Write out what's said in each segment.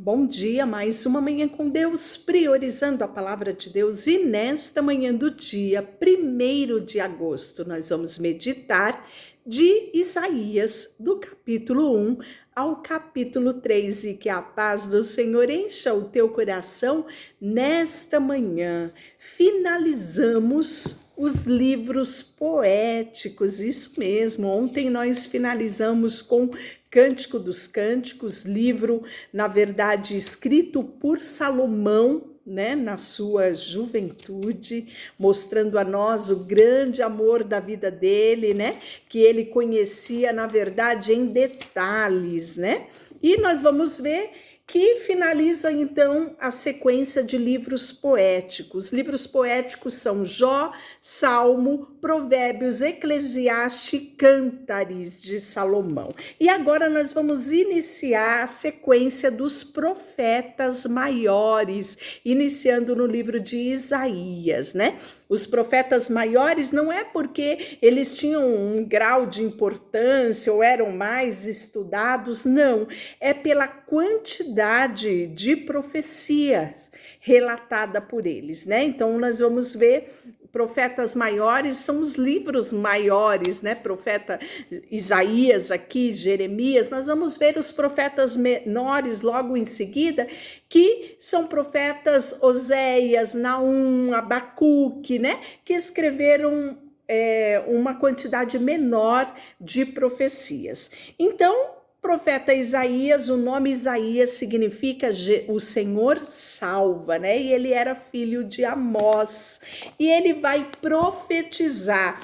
Bom dia, mais uma manhã com Deus, priorizando a palavra de Deus. E nesta manhã do dia 1º de agosto, nós vamos meditar de Isaías, do capítulo 1 ao capítulo 3. E que a paz do Senhor encha o teu coração nesta manhã. Finalizamos os livros poéticos, isso mesmo. Ontem nós finalizamos com Cântico dos Cânticos, livro, na verdade, escrito por Salomão, né, na sua juventude, mostrando a nós o grande amor da vida dele, né, que ele conhecia, na verdade, em detalhes, né? E nós vamos ver que finaliza, então, a sequência de livros poéticos. Livros poéticos são Jó, Salmo, Provérbios, Eclesiastes e Cântares de Salomão. E agora nós vamos iniciar a sequência dos profetas maiores, iniciando no livro de Isaías, né? Os profetas maiores não é porque eles tinham um grau de importância ou eram mais estudados, não. É pela quantidade de profecias relatada por eles, né? Então nós vamos ver profetas maiores, são os livros maiores, né? Profeta Isaías aqui, Jeremias, nós vamos ver os profetas menores logo em seguida, que são profetas Oséias, Naum, Abacuque, né? Que escreveram uma quantidade menor de profecias. Então, profeta Isaías, o nome Isaías significa o Senhor salva, né? E ele era filho de Amós. E ele vai profetizar.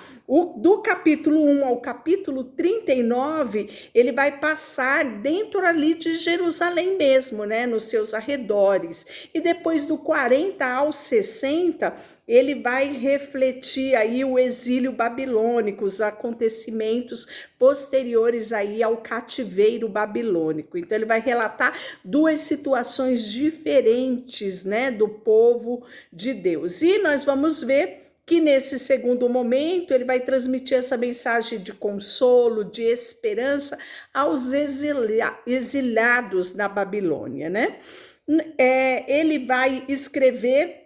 Do capítulo 1 ao capítulo 39, ele vai passar dentro ali de Jerusalém mesmo, né? Nos seus arredores. E depois do 40 ao 60, ele vai refletir aí o exílio babilônico, os acontecimentos posteriores aí ao cativeiro babilônico. Então ele vai relatar duas situações diferentes, né, do povo de Deus. E nós vamos ver que nesse segundo momento ele vai transmitir essa mensagem de consolo, de esperança aos exilados na Babilônia, né? Ele vai escrever.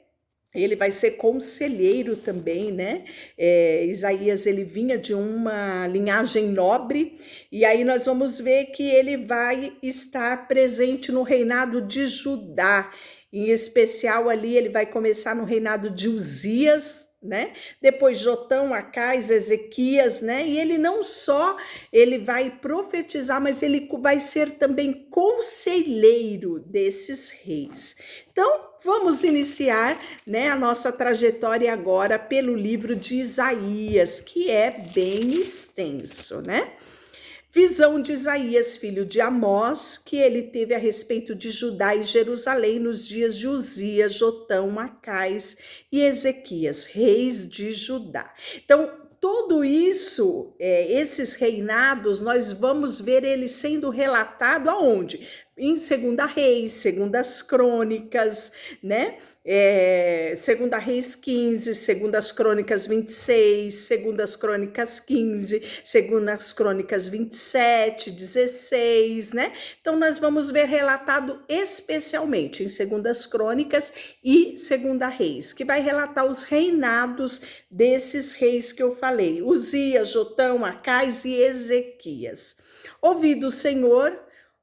Ele vai ser conselheiro também, né? Isaías, ele vinha de uma linhagem nobre, e aí nós vamos ver que ele vai estar presente no reinado de Judá. Em especial ali, ele vai começar no reinado de Uzias, né? Depois Jotão, Acais, Ezequias, né? E ele não só ele vai profetizar, mas ele vai ser também conselheiro desses reis. Então, vamos iniciar, né, a nossa trajetória agora pelo livro de Isaías, que é bem extenso, né? Visão de Isaías, filho de Amós, que ele teve a respeito de Judá e Jerusalém nos dias de Uzias, Jotão, Acais e Ezequias, reis de Judá. Então, tudo isso, esses reinados, nós vamos ver eles sendo relatado aonde? Em 2 Reis, 2 Crônicas, né? 2 Reis 15, 2 Crônicas 26, 2 Crônicas 15, 2 Crônicas 27, 16, né? Então, nós vamos ver relatado especialmente em 2 Crônicas e 2 Reis, que vai relatar os reinados desses reis que eu falei, Uzias, Jotão, Acais e Ezequias. Ouvido o Senhor,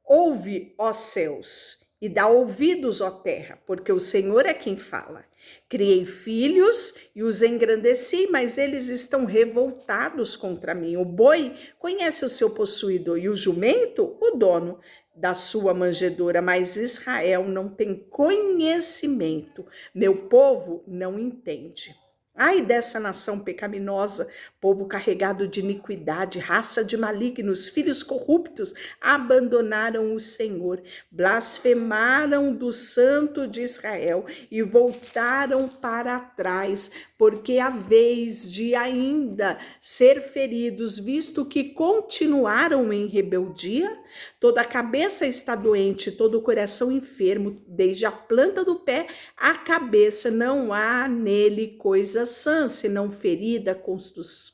ouve, ó céus, e dá ouvidos, ó terra, porque o Senhor é quem fala. Criei filhos e os engrandeci, mas eles estão revoltados contra mim. O boi conhece o seu possuidor e o jumento, o dono da sua manjedoura, mas Israel não tem conhecimento. Meu povo não entende. Ai dessa nação pecaminosa, povo carregado de iniquidade, raça de malignos, filhos corruptos, abandonaram o Senhor, blasfemaram do Santo de Israel e voltaram para trás, porque a vez de ainda ser feridos, visto que continuaram em rebeldia, toda a cabeça está doente, todo o coração enfermo, desde a planta do pé à cabeça, não há nele coisa sã, senão ferida,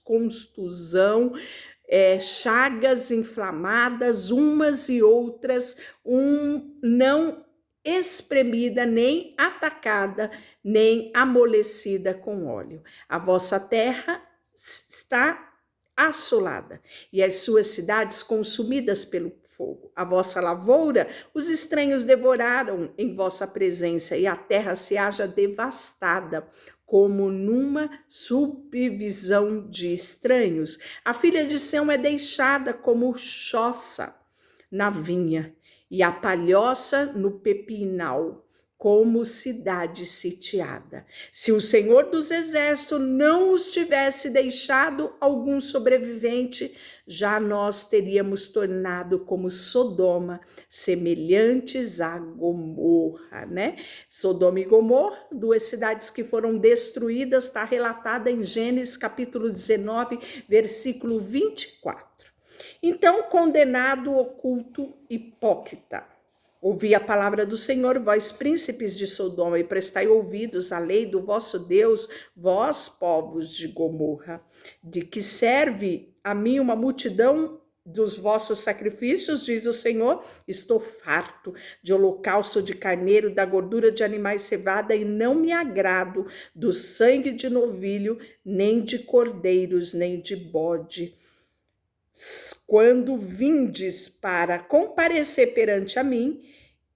contusão, chagas inflamadas, umas e outras, não espremida, nem atacada, nem amolecida com óleo. A vossa terra está assolada, e as suas cidades consumidas pelo fogo. A vossa lavoura, os estranhos devoraram em vossa presença, e a terra se haja devastada, como numa subvisão de estranhos. A filha de Sião é deixada como choça na vinha, e a palhoça no pepinal, como cidade sitiada. Se o Senhor dos Exércitos não os tivesse deixado algum sobrevivente, já nós teríamos tornado como Sodoma, semelhantes a Gomorra, né? Sodoma e Gomorra, duas cidades que foram destruídas, está relatada em Gênesis capítulo 19, versículo 24. Então, condenado, oculto, hipócrita, ouvi a palavra do Senhor, vós príncipes de Sodoma, e prestai ouvidos à lei do vosso Deus, vós povos de Gomorra. De que serve a mim uma multidão dos vossos sacrifícios, diz o Senhor? Estou farto de holocausto de carneiro, da gordura de animais cevada, e não me agrado do sangue de novilho, nem de cordeiros, nem de bode. Quando vindes para comparecer perante a mim,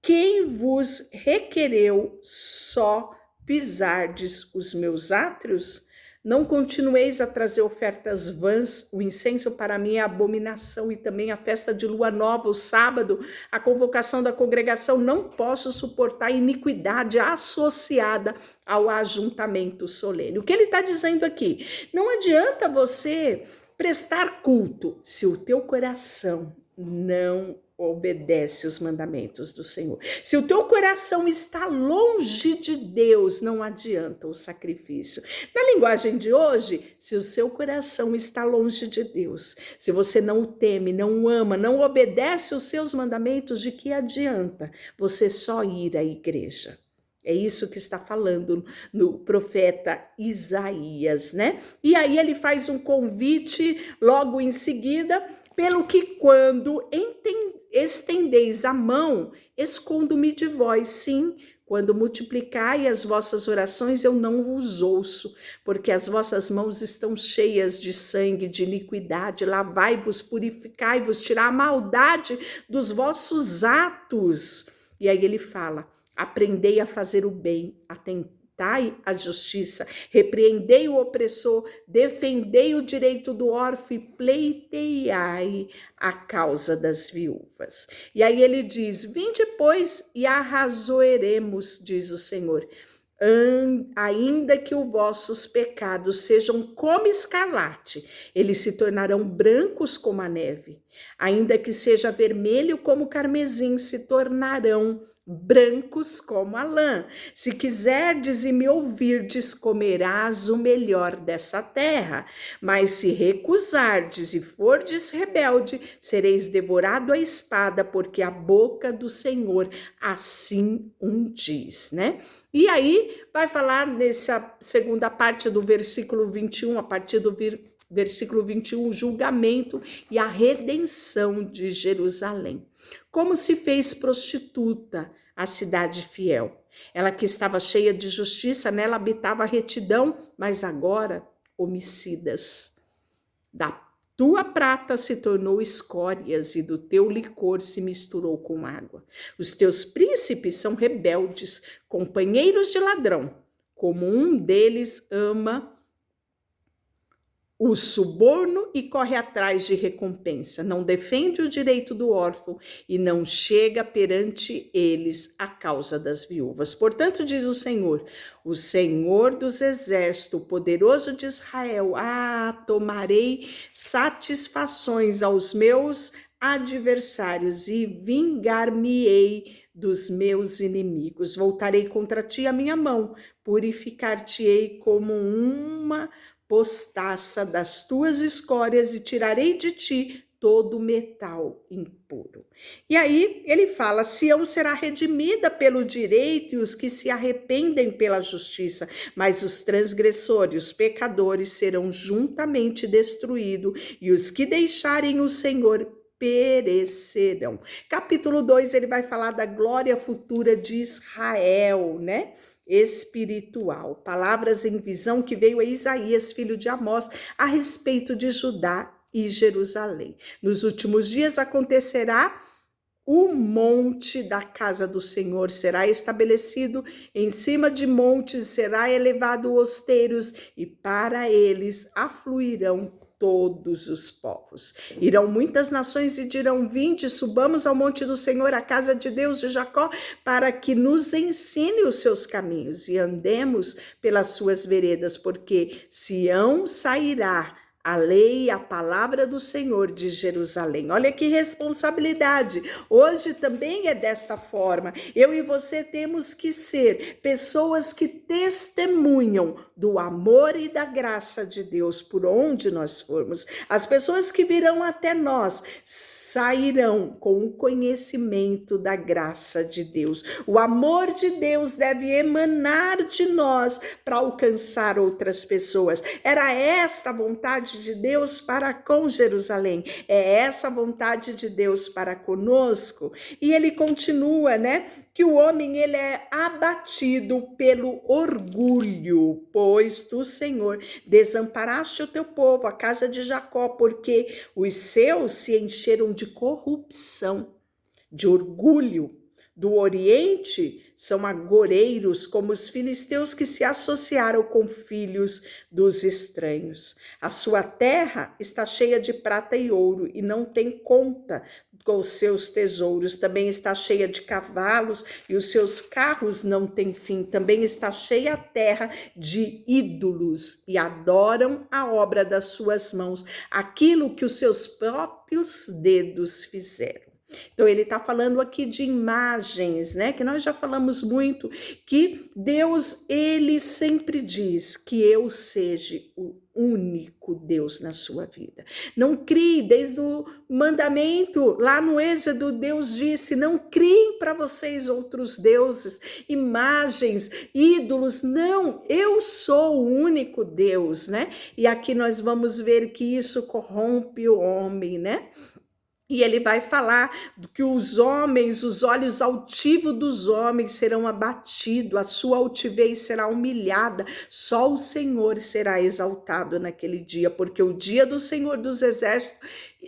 quem vos requereu só pisardes os meus átrios? Não continueis a trazer ofertas vãs, o incenso para mim é abominação, e também a festa de lua nova, o sábado, a convocação da congregação. Não posso suportar iniquidade associada ao ajuntamento solene. O que ele está dizendo aqui? Não adianta você prestar culto se o teu coração não obedece os mandamentos do Senhor. Se o teu coração está longe de Deus, não adianta o sacrifício. Na linguagem de hoje, se o seu coração está longe de Deus, se você não o teme, não o ama, não obedece os seus mandamentos, de que adianta você só ir à igreja? É isso que está falando no profeta Isaías, né? E aí ele faz um convite logo em seguida, pelo que quando estendeis a mão, escondo-me de vós, sim. Quando multiplicai as vossas orações, eu não vos ouço, porque as vossas mãos estão cheias de sangue, de iniquidade. Lavai-vos, purificai-vos, tirai a maldade dos vossos atos. E aí ele fala: aprendei a fazer o bem, atentai a justiça, repreendei o opressor, defendei o direito do órfão e pleiteiai a causa das viúvas. E aí ele diz: vinde, pois, e arrazoaremos, diz o Senhor. Ainda que os vossos pecados sejam como escarlate, eles se tornarão brancos como a neve. Ainda que seja vermelho como o carmesim, se tornarão brancos como a lã. Se quiserdes e me ouvirdes, comerás o melhor dessa terra. Mas se recusardes e fordes rebelde, sereis devorado à espada, porque a boca do Senhor assim diz, né? E aí vai falar nessa segunda parte do versículo 21, a partir do versículo 21, o julgamento e a redenção de Jerusalém. Como se fez prostituta a cidade fiel. Ela que estava cheia de justiça, nela habitava a retidão, mas agora homicidas. Da tua prata se tornou escórias e do teu licor se misturou com água. Os teus príncipes são rebeldes, companheiros de ladrão. Como um deles ama o suborno e corre atrás de recompensa, não defende o direito do órfão e não chega perante eles a causa das viúvas. Portanto, diz o Senhor dos Exércitos, o poderoso de Israel: tomarei satisfações aos meus adversários e vingar-me-ei dos meus inimigos. Voltarei contra ti a minha mão, purificar-te-ei como uma postaça das tuas escórias e tirarei de ti todo metal impuro. E aí ele fala: Sião será redimida pelo direito e os que se arrependem pela justiça, mas os transgressores, os pecadores serão juntamente destruídos e os que deixarem o Senhor perecerão. Capítulo 2, ele vai falar da glória futura de Israel, né? Espiritual. Palavras em visão que veio a Isaías, filho de Amós, a respeito de Judá e Jerusalém. Nos últimos dias acontecerá: o monte da casa do Senhor será estabelecido, em cima de montes será elevado osteiros, e para eles afluirão todos os povos. Irão muitas nações e dirão: vinde, subamos ao monte do Senhor, a casa de Deus de Jacó, para que nos ensine os seus caminhos e andemos pelas suas veredas, porque Sião sairá a lei, a palavra do Senhor de Jerusalém. Olha que responsabilidade. Hoje também é dessa forma. Eu e você temos que ser pessoas que testemunham do amor e da graça de Deus por onde nós formos. As pessoas que virão até nós sairão com o conhecimento da graça de Deus. O amor de Deus deve emanar de nós para alcançar outras pessoas. Era esta a vontade de Deus para com Jerusalém, é essa a vontade de Deus para conosco. E ele continua, né, que o homem ele é abatido pelo orgulho, pois tu, Senhor, desamparaste o teu povo, a casa de Jacó, porque os seus se encheram de corrupção, de orgulho. Do Oriente são agoreiros, como os filisteus que se associaram com filhos dos estranhos. A sua terra está cheia de prata e ouro, e não tem conta com os seus tesouros. Também está cheia de cavalos, e os seus carros não têm fim. Também está cheia a terra de ídolos, e adoram a obra das suas mãos, aquilo que os seus próprios dedos fizeram. Então ele está falando aqui de imagens, né? Que nós já falamos muito, que Deus, ele sempre diz que eu seja o único Deus na sua vida. Não crie, desde o mandamento, lá no Êxodo, Deus disse: não criem para vocês outros deuses, imagens, ídolos, não, eu sou o único Deus, né? E aqui nós vamos ver que isso corrompe o homem, né? E ele vai falar que os homens, os olhos altivos dos homens serão abatidos, a sua altivez será humilhada, só o Senhor será exaltado naquele dia, porque o dia do Senhor dos Exércitos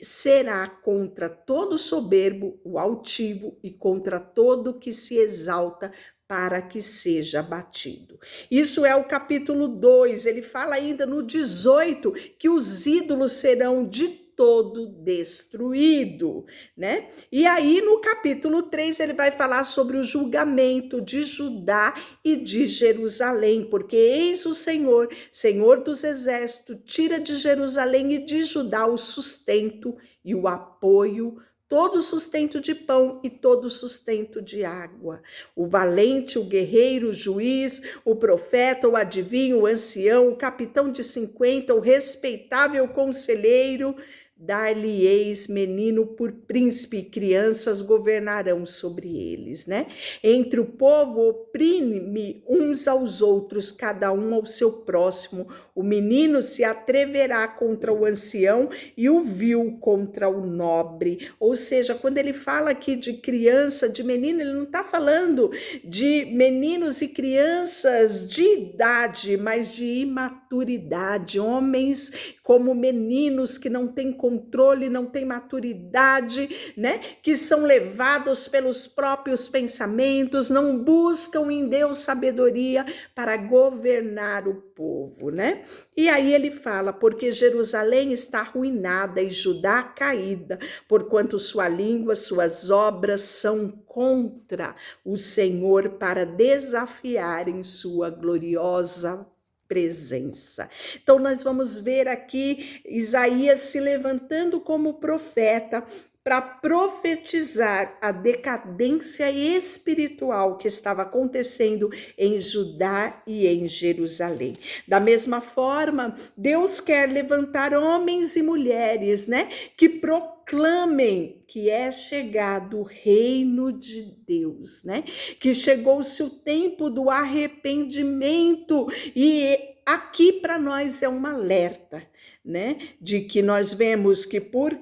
será contra todo soberbo, o altivo, e contra todo que se exalta, para que seja abatido. Isso é o capítulo 2, ele fala ainda no 18, que os ídolos serão de todo destruído, né? E aí no capítulo 3 ele vai falar sobre o julgamento de Judá e de Jerusalém, porque eis o Senhor, Senhor dos exércitos, tira de Jerusalém e de Judá o sustento e o apoio, todo o sustento de pão e todo o sustento de água. O valente, o guerreiro, o juiz, o profeta, o adivinho, o ancião, o capitão de 50, o respeitável conselheiro, dar-lhe-eis menino por príncipe, e crianças governarão sobre eles, né? Entre o povo oprime uns aos outros, cada um ao seu próximo. O menino se atreverá contra o ancião e o vil contra o nobre. Ou seja, quando ele fala aqui de criança, de menino, ele não está falando de meninos e crianças de idade, mas de imaturidade, homens como meninos que não têm controle, não têm maturidade, né? Que são levados pelos próprios pensamentos, não buscam em Deus sabedoria para governar o povo, né? E aí ele fala: porque Jerusalém está arruinada e Judá caída, porquanto sua língua, suas obras são contra o Senhor, para desafiarem sua gloriosa presença. Então nós vamos ver aqui Isaías se levantando como profeta para profetizar a decadência espiritual que estava acontecendo em Judá e em Jerusalém. Da mesma forma, Deus quer levantar homens e mulheres, né, que proclamem que é chegado o reino de Deus, né? Que chegou-se o tempo do arrependimento e aqui para nós é um alerta, né? De que nós vemos que por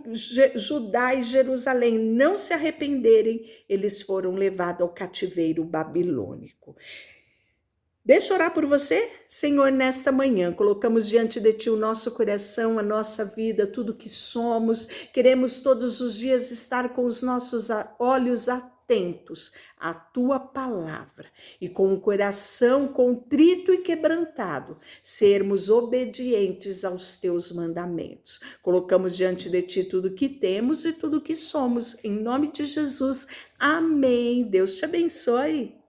Judá e Jerusalém não se arrependerem, eles foram levados ao cativeiro babilônico. Deixa eu orar por você, Senhor, nesta manhã. Colocamos diante de Ti o nosso coração, a nossa vida, tudo que somos. Queremos todos os dias estar com os nossos olhos atentos à Tua palavra e com o coração contrito e quebrantado, sermos obedientes aos Teus mandamentos. Colocamos diante de Ti tudo que temos e tudo que somos. Em nome de Jesus, amém. Deus te abençoe.